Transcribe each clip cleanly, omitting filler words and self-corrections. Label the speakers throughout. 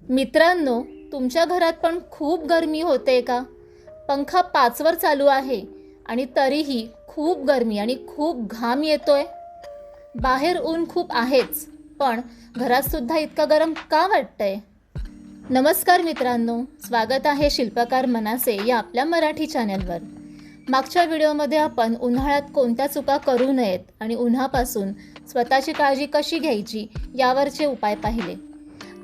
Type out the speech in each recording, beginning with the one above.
Speaker 1: मित्रांनो, तुमच्या घरात पण खूप गरमी होते का? पंखा 5 वर चालू आहे आणि तरीही खूप गरमी आणि खूप घाम येतोय. बाहेर ऊन खूप आहेच, पण घरात सुद्धा इतका गरम का वाटतंय? नमस्कार मित्रांनो, स्वागत आहे शिल्पकार मनासे या आपल्या मराठी चॅनलवर. मागच्या व्हिडिओमध्ये आपण उन्हाळ्यात कोणत्या चुका करू नयेत आणि उन्हापासून स्वतःची काळजी कशी घ्यायची यावरचे उपाय पाहिले.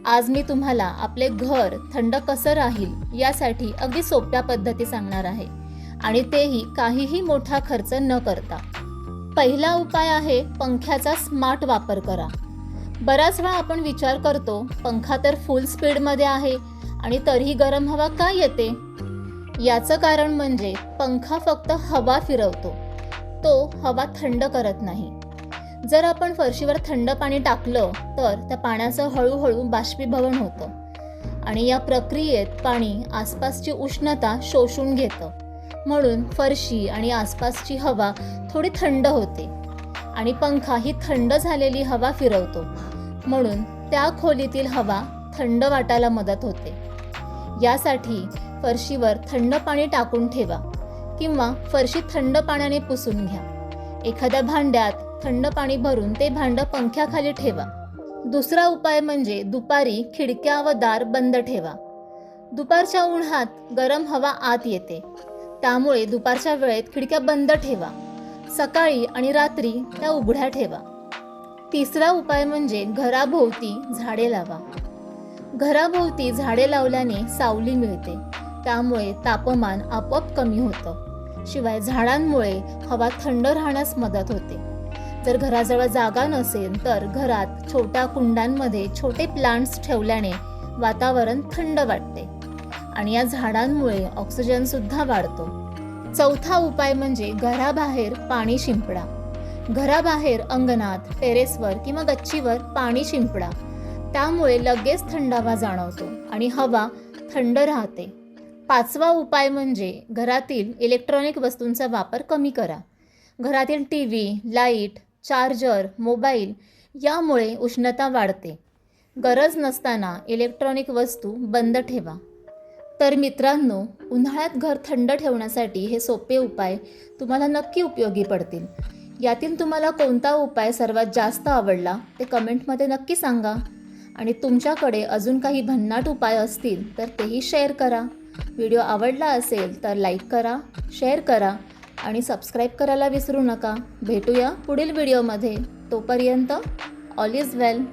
Speaker 1: आज मी तुम्हाला आपले घर थंड कसं राहील यासाठी अगदी सोप्या पद्धती सांगणार आहे आणि तेही काहीही मोठा खर्च न करता. पहिला उपाय आहे पंख्याचा स्मार्ट वापर करा. बराच वेळा आपण विचार करतो, पंखा तर फुल स्पीडमध्ये आहे आणि तरीही गरम हवा का येते? याचं कारण म्हणजे पंखा फक्त हवा फिरवतो, तो हवा थंड करत नाही. जर आपण फरशीवर थंड पाणी टाकलं तर त्या पाण्याचं हळूहळू बाष्पीभवन होतं आणि या प्रक्रियेत पाणी आसपासची उष्णता शोषून घेतं. म्हणून फरशी आणि आसपासची हवा थोडी थंड होते आणि पंखा ही थंड झालेली हवा फिरवतो, म्हणून त्या खोलीतील हवा थंड वाटायला मदत होते. यासाठी फरशीवर थंड पाणी टाकून ठेवा किंवा फरशी थंड पाण्याने पुसून घ्या. एखाद्या भांड्यात थंड पाणी भरून ते भांडं पंख्याखाली ठेवा. दुसरा उपाय म्हणजे दुपारी खिडक्या व दार बंद ठेवा. दुपारच्या उन्हात गरम हवा आत येते, त्यामुळे दुपारच्या वेळेत खिडक्या बंद ठेवा. सकाळी आणि रात्री त्या उघड्या ठेवा. तिसरा उपाय म्हणजे घराभोवती झाडे लावा. घराभोवती झाडे लावल्याने सावली मिळते, त्यामुळे तापमान आपोआप कमी होतं. शिवाय झाडांमुळे हवा थंड राहण्यास मदत होते. जर घराजवळ जागा नसेल तर घरात छोट्या कुंडांमध्ये छोटे प्लांट्स ठेवल्याने वातावरण थंड वाटते आणि या झाडांमुळे ऑक्सिजन सुद्धा वाढतो. चौथा उपाय म्हणजे घराबाहेर पाणी शिंपडा. घराबाहेर अंगणात, टेरेसवर किंवा गच्चीवर पाणी शिंपडा. त्यामुळे लगेच थंडावा जाणवतो आणि हवा थंड राहते. पाचवा उपाय म्हणजे घरातील इलेक्ट्रॉनिक वस्तूंचा वापर कमी करा. घरातील टीव्ही, लाईट, चार्जर, मोबाईल यामुळे उष्णता वाढते. गरज नसताना इलेक्ट्रॉनिक वस्तू बंद ठेवा. तर मित्रांनो, उन्हाळ्यात घर थंड ठेवण्यासाठी हे सोपे उपाय तुम्हाला नक्की उपयोगी पडतील. यातील तुम्हाला कोणता उपाय सर्वात जास्त आवडला ते कमेंटमध्ये नक्की सांगा आणि तुमच्याकडे अजून काही भन्नाट उपाय असतील तर तेही शेअर करा. व्हिडिओ आवडला असेल तर लाईक करा, शेअर करा आणि सबस्क्राईब करायला विसरू नका. भेटूया पुढील व्हिडिओमध्ये. तोपर्यंत ऑल इज वेल.